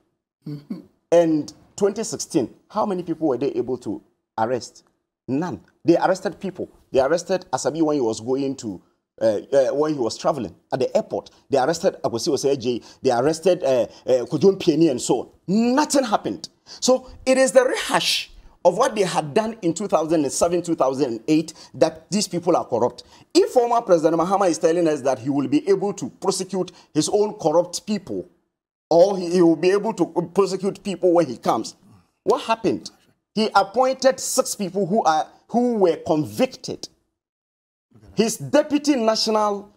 and 2016? How many people were they able to arrest? None. They arrested people. They arrested Asabi when he was going to. When he was traveling at the airport, they arrested Akwesi Oseje, they arrested Kojon Pieni and so on. Nothing happened. So it is the rehash of what they had done in 2007, 2008 that these people are corrupt. If former President Mahama is telling us that he will be able to prosecute his own corrupt people, or he will be able to prosecute people when he comes, what happened? He appointed 6 people who were convicted. His deputy national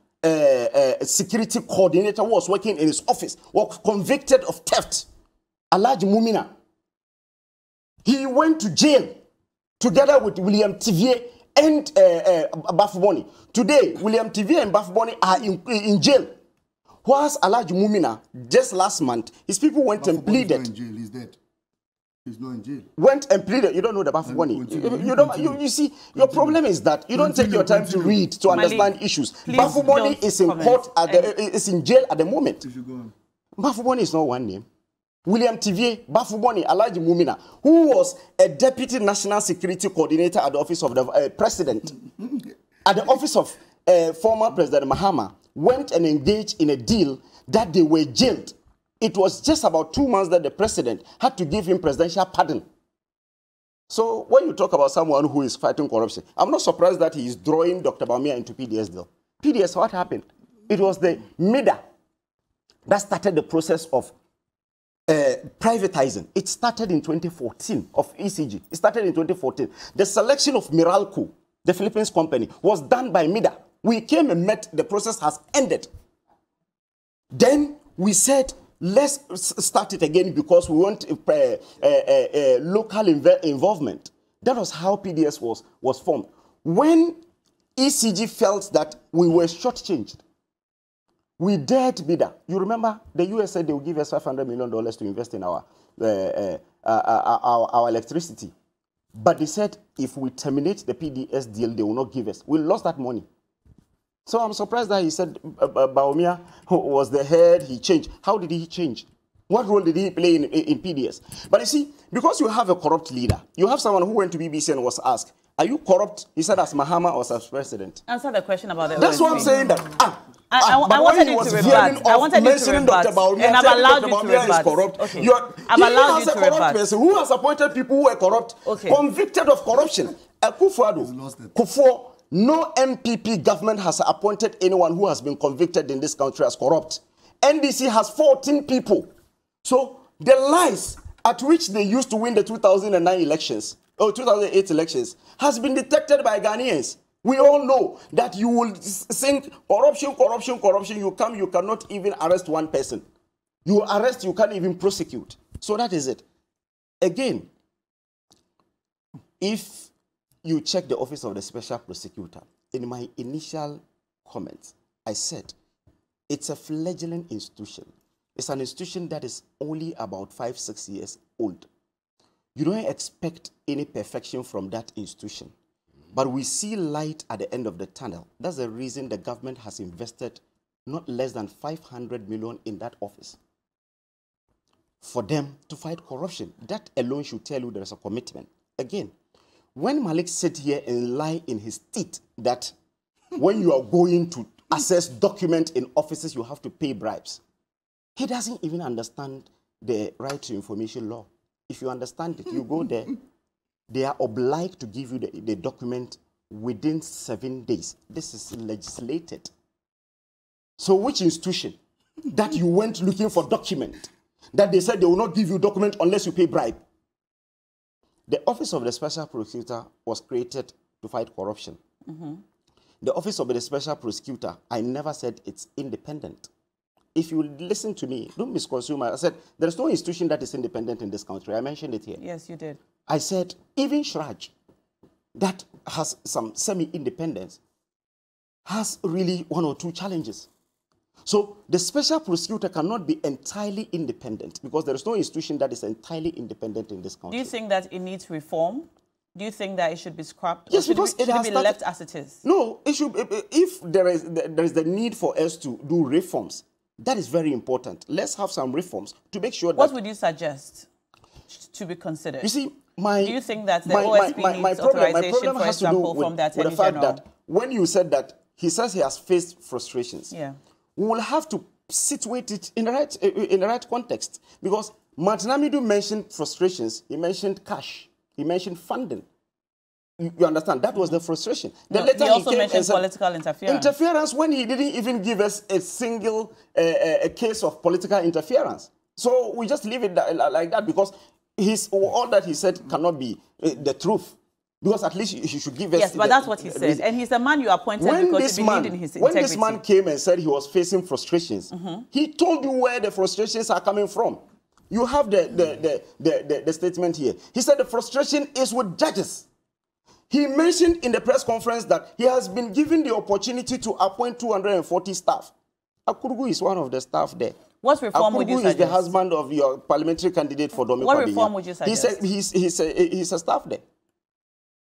security coordinator was working in his office, was convicted of theft. Alhaji Mumina. He went to jail together with William Tivier and Bafuboni. Today, William Tivier and Bafuboni are in jail. Whilst Alhaji Mumina, just last month, his people went and pleaded. He's not in jail, he's dead. He's not in jail. Went and pleaded. You don't know the Bafuboni. You see, your problem is that you don't take your time to read, to understand issues. Bafuboni is in court, is in jail at the moment. Bafuboni is not one name. William Tivier, Bafuboni, Alhaji Mumina, who was a deputy national security coordinator at the office of the president, at the office of former President Mahama, went and engaged in a deal that they were jailed. It was just about 2 months that the president had to give him presidential pardon. So when you talk about someone who is fighting corruption, I'm not surprised that he is drawing Dr. Bawumia into PDS deal. PDS, what happened? It was the MIDA that started the process of privatizing. It started in 2014 of ECG. It started in 2014. The selection of Miralco, the Philippines company, was done by MIDA. We came and met. The process has ended. Then we said, let's start it again because we want local involvement. That was how PDS was formed. When ECG felt that we were shortchanged, we dared MIDA. You remember the US said they will give us $500 million to invest in our electricity. But they said if we terminate the PDS deal, they will not give us. We lost that money. So I'm surprised that he said Bawumia was the head, he changed. How did he change? What role did he play in PDS? But you see, because you have a corrupt leader, you have someone who went to BBC and was asked, are you corrupt? He said as Mahama or as president. Answer the question about the That's OSP. what I'm saying. That I wanted you to rebut. I wanted you to rebut. And I've allowed you to rebut. Okay. I've allowed you to rebut. Person who has appointed people who are corrupt, convicted of corruption. Kufuor, no MPP government has appointed anyone who has been convicted in this country as corrupt. NDC has 14 people. So the lies at which they used to win the 2009 elections, or 2008 elections, has been detected by Ghanaians. We all know that you will think corruption, corruption, corruption. You come, you cannot even arrest one person. You arrest, you can't even prosecute. So that is it. Again, if you check the office of the Special Prosecutor, in my initial comments, I said it's a fledgling institution. It's an institution that is only about 5-6 years old. You don't expect any perfection from that institution. But we see light at the end of the tunnel. That's the reason the government has invested not less than 500 million in that office for them to fight corruption. That alone should tell you there is a commitment. Again, when Malik sit here and lie in his teeth that when you are going to access documents in offices, you have to pay bribes, he doesn't even understand the right to information law. If you understand it, you go there. They are obliged to give you the document within 7 days. This is legislated. So which institution that you went looking for document, that they said they will not give you document unless you pay bribe? The Office of the Special Prosecutor was created to fight corruption. The Office of the Special Prosecutor, I never said it's independent. If you listen to me, don't misconstrue. I said there is no institution that is independent in this country. I mentioned it here. Yes, you did. I said even Shraj, that has some semi-independence, has really one or two challenges. So the Special Prosecutor cannot be entirely independent because there is no institution that is entirely independent in this country. Do you think that it needs reform? Do you think that it should be scrapped? Yes, or because should it be left as it is? No, it should. If there is the need for us to do reforms, that is very important. Let's have some reforms to make sure that. What would you suggest to be considered? You see, do you think that the OSP needs authorization, for example, from the Attorney General? The fact that when you said that, he says he has faced frustrations. Yeah. We will have to situate it in the right context, because Martinamidu mentioned frustrations. He mentioned cash. He mentioned funding. You understand? That was the frustration. No, he also mentioned political interference. Interference when he didn't even give us a single case of political interference. So we just leave it like that, because all that he said cannot be the truth. Because at least he should give us... Yes, but that's what he said. And he's the man you appointed because you believed in his integrity. When this man came and said he was facing frustrations, he told you where the frustrations are coming from. You have the statement here. He said the frustration is with judges. He mentioned in the press conference that he has been given the opportunity to appoint 240 staff. Akurugu is one of the staff there. What reform would you suggest? Akurugu is the husband of your parliamentary candidate for Domi. What reform would you suggest? He said he's a staff there.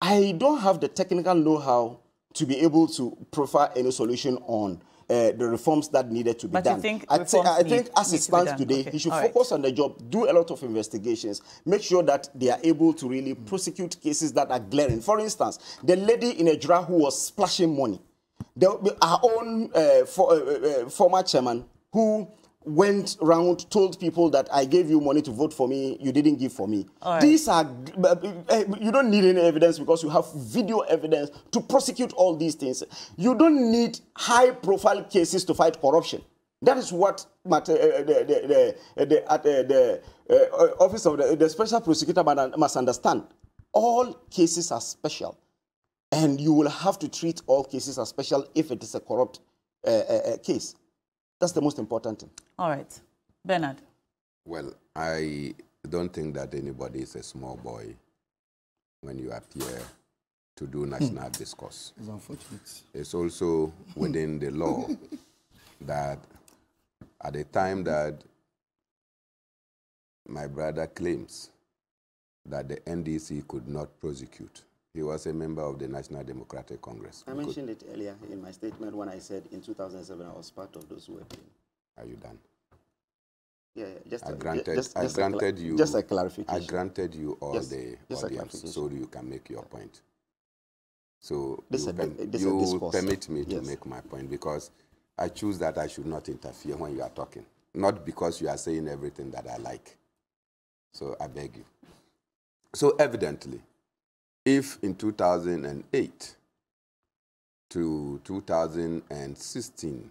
I don't have the technical know-how to be able to profile any solution on the reforms that needed to be done. I think as it stands today, he should focus on the job, do a lot of investigations, make sure that they are able to really prosecute cases that are glaring. For instance, the lady in Ejura who was splashing money, our own former chairman who went around, told people that I gave you money to vote for me, you didn't give for me. These are, you don't need any evidence because you have video evidence to prosecute all these things. You don't need high-profile cases to fight corruption. That is what the Office of the Special Prosecutor must understand. All cases are special, and you will have to treat all cases as special if it is a corrupt case. That's the most important thing. All right. Bernard. Well, I don't think that anybody is a small boy when you appear to do national discourse. It's unfortunate. It's also within the law that at the time that my brother claims that the NDC could not prosecute, he was a member of the National Democratic Congress. I mentioned it earlier in my statement when I said in 2007 I was part of those who were playing. Are you done? Yeah, I granted you. Just a clarification. I granted you all the audience so you can make your point. So you permit me to make my point, because I choose that I should not interfere when you are talking, not because you are saying everything that I like. So I beg you. So evidently, if in 2008 to 2016,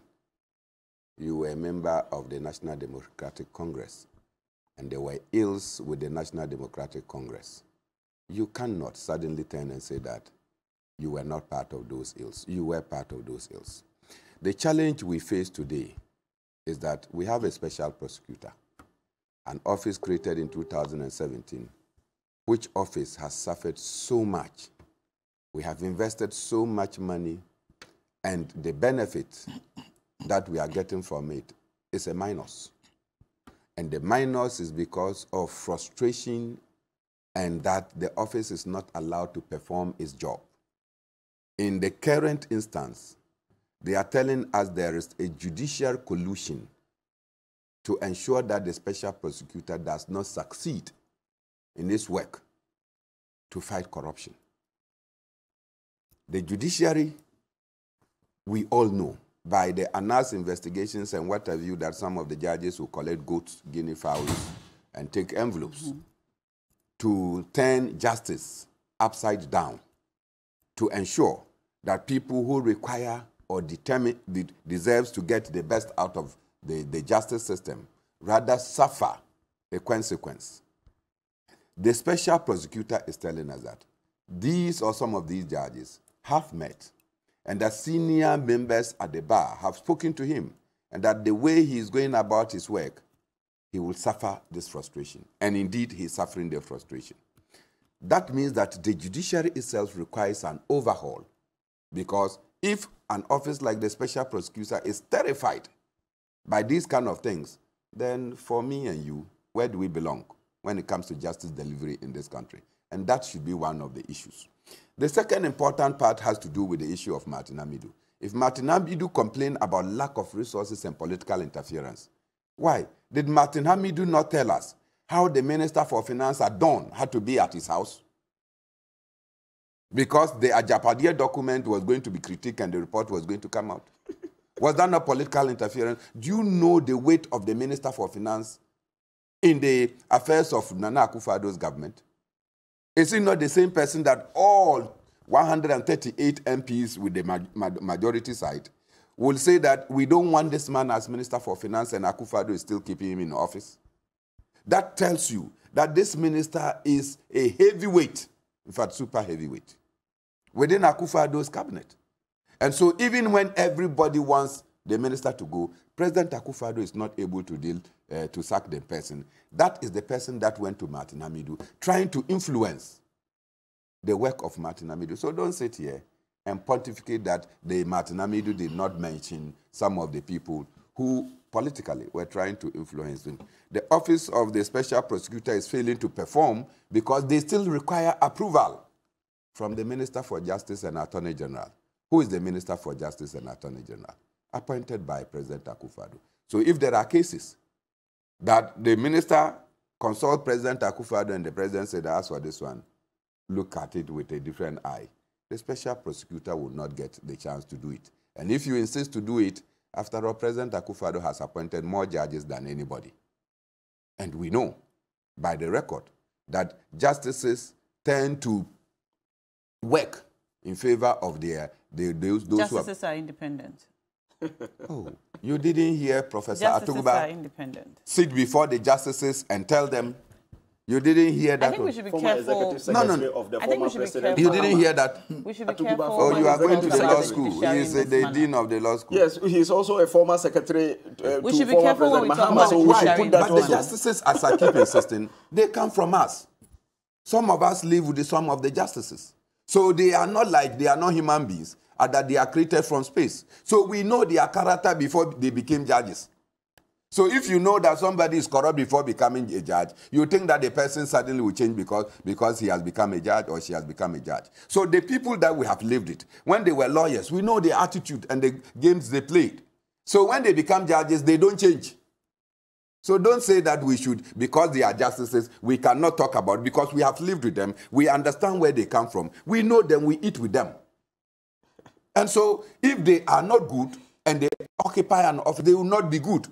you were a member of the National Democratic Congress and there were ills with the National Democratic Congress, you cannot suddenly turn and say that you were not part of those ills. You were part of those ills. The challenge we face today is that we have a special prosecutor, an office created in 2017, which office has suffered so much. We have invested so much money, and the benefit that we are getting from it is a minus. And the minus is because of frustration and that the office is not allowed to perform its job. In the current instance, they are telling us there is a judicial collusion to ensure that the special prosecutor does not succeed in his work to fight corruption. The judiciary, we all know, by the announced investigations and what have you, that some of the judges will collect goats, guinea fowls, and take envelopes to turn justice upside down, to ensure that people who require or deserves to get the best out of the justice system rather suffer a consequence. The special prosecutor is telling us that these or some of these judges have met, and that senior members at the bar have spoken to him, and that the way he is going about his work, he will suffer this frustration. And indeed, he is suffering the frustration. That means that the judiciary itself requires an overhaul, because if an office like the special prosecutor is terrified by these kind of things, then for me and you, where do we belong when it comes to justice delivery in this country? And that should be one of the issues. The second important part has to do with the issue of Martin Amidu. If Martin Amidu complained about lack of resources and political interference, why? Did Martin Amidu not tell us how the Minister for Finance at dawn had to be at his house? Because the Ajapadia document was going to be critiqued and the report was going to come out. Was that not political interference? Do you know the weight of the Minister for Finance in the affairs of Nana Akufo-Addo's government? Is he not the same person that all 138 MPs with the majority side will say that we don't want this man as Minister for Finance and Akufo-Addo is still keeping him in office? That tells you that this minister is a heavyweight, in fact, super heavyweight, within Akufo-Addo's cabinet. And so even when everybody wants the minister to go, President Akufo-Addo is not able to deal to sack the person. That is the person that went to Martin Amidu, trying to influence the work of Martin Amidu. So don't sit here and pontificate that the Martin Amidu did not mention some of the people who politically were trying to influence him. The office of the special prosecutor is failing to perform because they still require approval from the Minister for Justice and Attorney General. Who is the Minister for Justice and Attorney General? Appointed by President Akufo-Addo. So if there are cases that the minister consult President Akufo-Addo and the president said, as for this one, look at it with a different eye, the special prosecutor will not get the chance to do it. And if you insist to do it, after all, President Akufo-Addo has appointed more judges than anybody. And we know by the record that justices tend to work in favor of those justices who are independent. Oh, you didn't hear Professor Justices Atuba are independent. sit before the justices and tell them. You didn't hear that. I think we should be Former careful. executive secretary of the I think former we should be president. careful. You didn't hear that. We should be Atuba careful. Oh, you are going to the law about school. judiciary He is in this the manner. dean of the law school. Yes, he's also a former secretary We to should be former careful when we President talk Mahama. about So we judiciary should in put this that But the manner. justices, as I keep insisting, they come from us. Some of us live with some of the justices. So they are not like, they are not human beings, that they are created from space. So we know their character before they became judges. So if you know that somebody is corrupt before becoming a judge, you think that the person suddenly will change because he has become a judge or she has become a judge. So the people that we have lived it, when they were lawyers, we know their attitude and the games they played. So when they become judges, they don't change. So don't say that we should, because they are justices, we cannot talk about it, because we have lived with them, we understand where they come from, we know them, we eat with them. And so if they are not good and they occupy an office, they will not be good.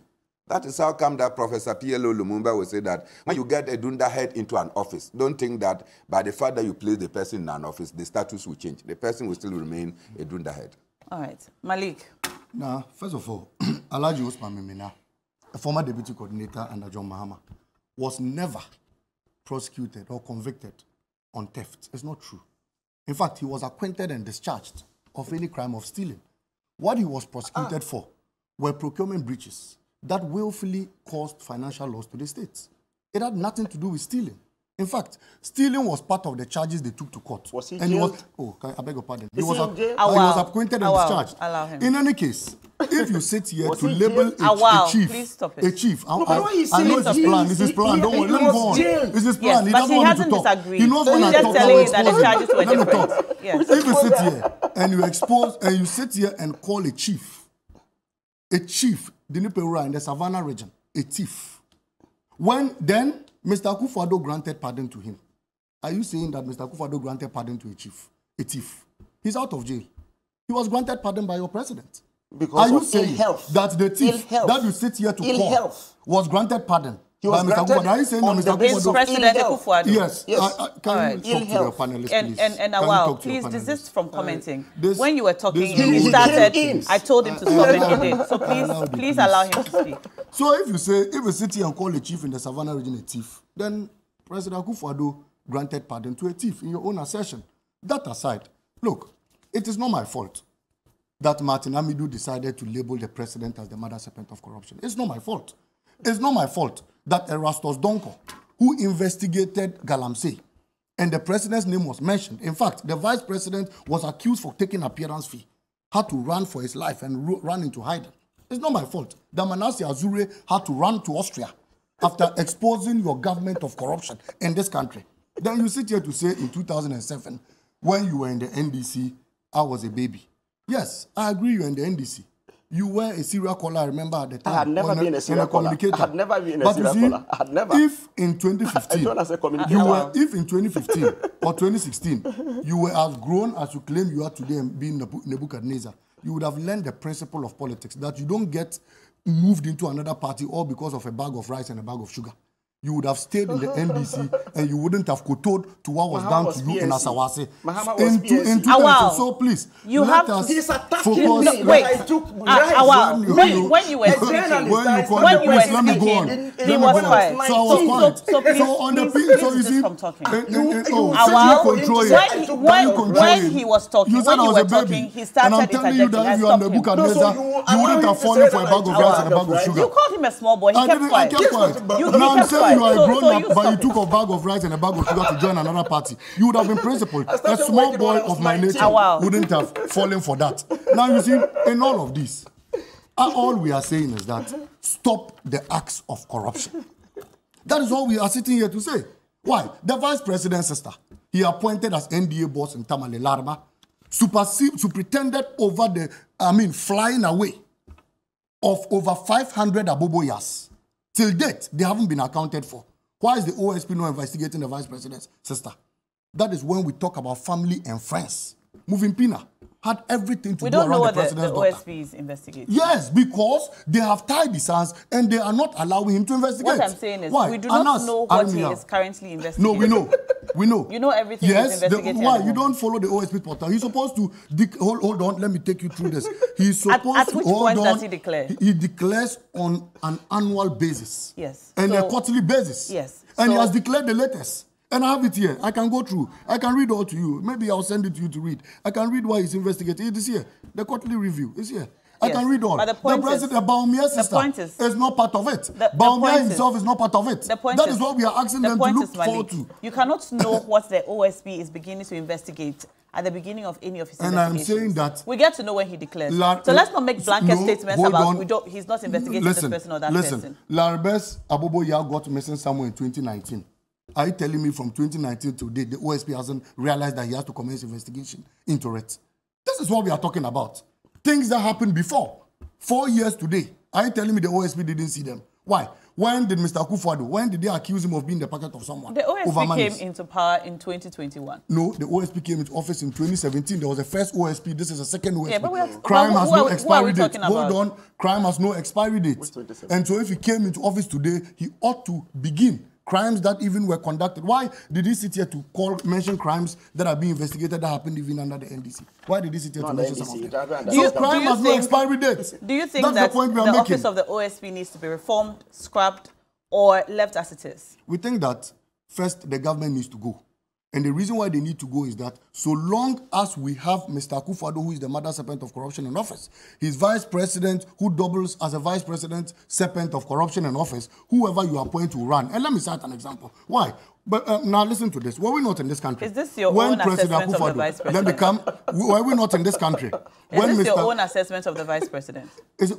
That is how come that Professor P.L.O. Lumumba will say that when you get a Dunda head into an office, don't think that by the fact that you place the person in an office, the status will change. The person will still remain a Dunda head. All right. Malik. Now, first of all, Alhaji Usman Memina, a former deputy coordinator under John Mahama, was never prosecuted or convicted on theft. It's not true. In fact, he was acquitted and discharged of any crime of stealing. What he was prosecuted for were procurement breaches that willfully caused financial loss to the states. It had nothing to do with stealing. In fact, stealing was part of the charges they took to court. Was he and jailed? I beg your pardon. Is he in jail? He was acquitted and discharged. Allow him. In any case, if you sit here Was to he label jailed? a chief, please stop it. a chief, No, but what he's I know saying it's his is plan. It's his plan. Don't worry. Let me go on. jailed. It's his plan. Yes, He but doesn't he want hasn't to talk. disagreed. He knows So when he's I just talk, telling I you that the expose charges were him. Let me different. talk. Yes. If you sit here and you expose and you sit here and call a chief, Dinipewura in the Savannah region, a thief. When then Mr. Akufo-Addo granted pardon to him. Are you saying that Mr. Akufo-Addo granted pardon to a thief? He's out of jail. He was granted pardon by your president. Because are you of saying ill health. that the thief that you sit here to Ill call health. was granted pardon He was by Mr. granted Akufo-Addo? Are you saying that on Mr. the basis Akufo-Addo... of President ill health. Akufo-Addo. Yes. Yes. Can you Ill talk to your health. panelists, please? And Can you Awal, talk to your please panelists? desist from commenting. This- when you were talking, this- he He started. came in. I told him to stop and he did. So please allow him to speak. So if you sit here and call a chief in the Savannah region a thief, then President Akufo-Addo granted pardon to a thief in your own assertion. That aside, look, it is not my fault that Martin Amidu decided to label the president as the mother serpent of corruption. It's not my fault. It's not my fault that Erastus Donko, who investigated Galamsey, and the president's name was mentioned. In fact, the vice president was accused for taking appearance fee, had to run for his life and run into hiding. It's not my fault that Manasseh Azure had to run to Austria after exposing your government of corruption in this country. Then you sit here to say in 2007, when you were in the NDC, I was a baby. Yes, I agree you were in the NDC. You were a serial caller, I remember at the time. I had never been a serial caller. I had never been a serial caller. I had never. If in 2015, I joined as a communicator. if in 2015 or 2016, you were as grown as you claim you are today and being Nebuchadnezzar, you would have learned the principle of politics, that you don't get moved into another party all because of a bag of rice and a bag of sugar. You would have stayed in the NDC and you wouldn't have kowtowed to what was done to you in Asawase. In 2000, so please, you let have us He's attacking focus. me. Wait. I took When you were speaking, Let me go on. he was quiet. So I was quiet. So please, So on the please so you desist see, from talking. When he was talking, you said I was a baby, talking, he started and I'm telling you that if you are Nebuchadnezzar, you wouldn't have fallen for a bag of rice and a bag of sugar. You called him a small boy. He kept I quiet. kept quiet. You Now I'm kept saying you are a quiet. grown So up, you but you stop took a bag of rice and a bag of sugar to join another party. You would have been principled. A small boy of my nature wouldn't have fallen for that. Now you see, in all of this, all we are saying is that stop the acts of corruption. That is all we are sitting here to say. Why? The vice president's sister, he appointed as NDA boss in Tamale Larba, superintended over flying away of over 500 aboboyas. Till date, they haven't been accounted for. Why is the OSP not investigating the vice president's sister? That is when we talk about family and friends. Moving Pina had everything to do around the president's daughter. We don't know what the OSP is investigating. Yes, because they have tied his hands and they are not allowing him to investigate. What I'm saying is, why? we do not know what he is currently investigating. No, we know. We know. You know everything he's investigating. Why? You don't follow the OSP portal. He's supposed to... hold on, let me take you through this. He's supposed at to... which point does he declare? He declares on an annual basis. Yes. And a quarterly basis. Yes. And he has declared the latest. And I have it here. I can go through. I can read all to you. Maybe I'll send it to you to read. I can read why he's investigating. It is here. The quarterly review is here. I can read all. But the president, Baumia's sister is not part of it. Baumia himself is not part of it. That is what we are asking them to look forward to. You cannot know what the OSP is beginning to investigate at the beginning of any of his investigations. And I'm saying that... we get to know when he declares. So let's not make blanket statements about he's not investigating this person or that person. Larbes Aboboya got missing somewhere in 2019. Are you telling me from 2019 to date, the OSP hasn't realized that he has to commence investigation into it? This is what we are talking about. Things that happened before. 4 years today. Are you telling me the OSP didn't see them? Why? When did Mr. Akufo-Addo, when did they accuse him of being the pocket of someone? The OSP came into power in 2021. No, the OSP came into office in 2017. There was a first OSP. This is a second OSP. Yeah, but crime has no expiry date. Hold on. Crime has no expiry date. And so if he came into office today, he ought to begin crimes that even were conducted. Why did he sit here to mention crimes that are being investigated that happened even under the NDC? Why did he sit here to mention some of them? So crime has no expiry date. Do you think that the office of the OSP needs to be reformed, scrapped, or left as it is? We think that first the government needs to go. And the reason why they need to go is that so long as we have Mr. Akufo-Addo, who is the mother serpent of corruption in office, his vice president, who doubles as a vice president serpent of corruption in office, whoever you appoint to run. And let me cite an example. Why? But now listen to this. Were we not in this country? Is this your own assessment of the Vice President? Were we not in this country? Is this your own assessment of the Vice President?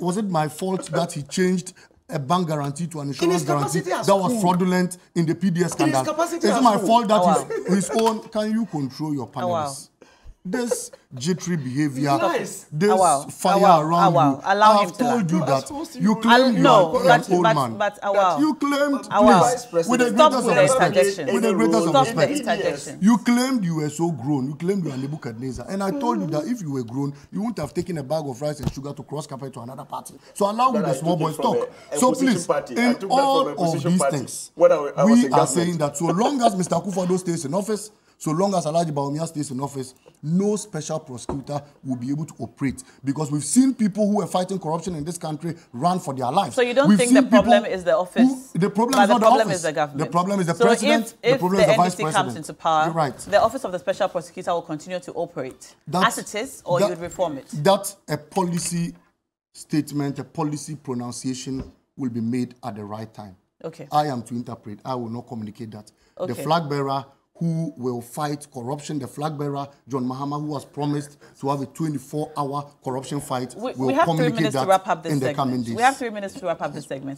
Was it my fault that he changed a bank guarantee to an insurance guarantee that was fraudulent in the PDS scandal? Is it my fault that his own... Can you control your panelists? This jittery behavior, this fire around you. I have told you that you claim you are an old man. But you claimed, please, with the greatest of respect, you claimed you were so grown. You claimed you were Nebuchadnezzar. And I told you that if you were grown, you wouldn't have taken a bag of rice and sugar to cross carpet to another party. So allow me the small boys talk. So please, in all of these things, we are saying that so long as Mr. Akufo-Addo stays in office, so long as Alhaji Bawumia stays in office, no special prosecutor will be able to operate. Because we've seen people who are fighting corruption in this country run for their lives. So you don't think the problem is the office? The problem is not the office. Is the government. The problem is the president. If the problem is the vice NDC president. comes into power, the office of the special prosecutor will continue to operate as it is, or you would reform it? That a policy statement, a policy pronunciation will be made at the right time. Okay. I am to interpret. I will not communicate that. Okay. The flag bearer who will fight corruption, the flag bearer, John Mahama, who has promised to have a 24-hour corruption fight, will communicate that in the coming days. We have 3 minutes to wrap up this segment.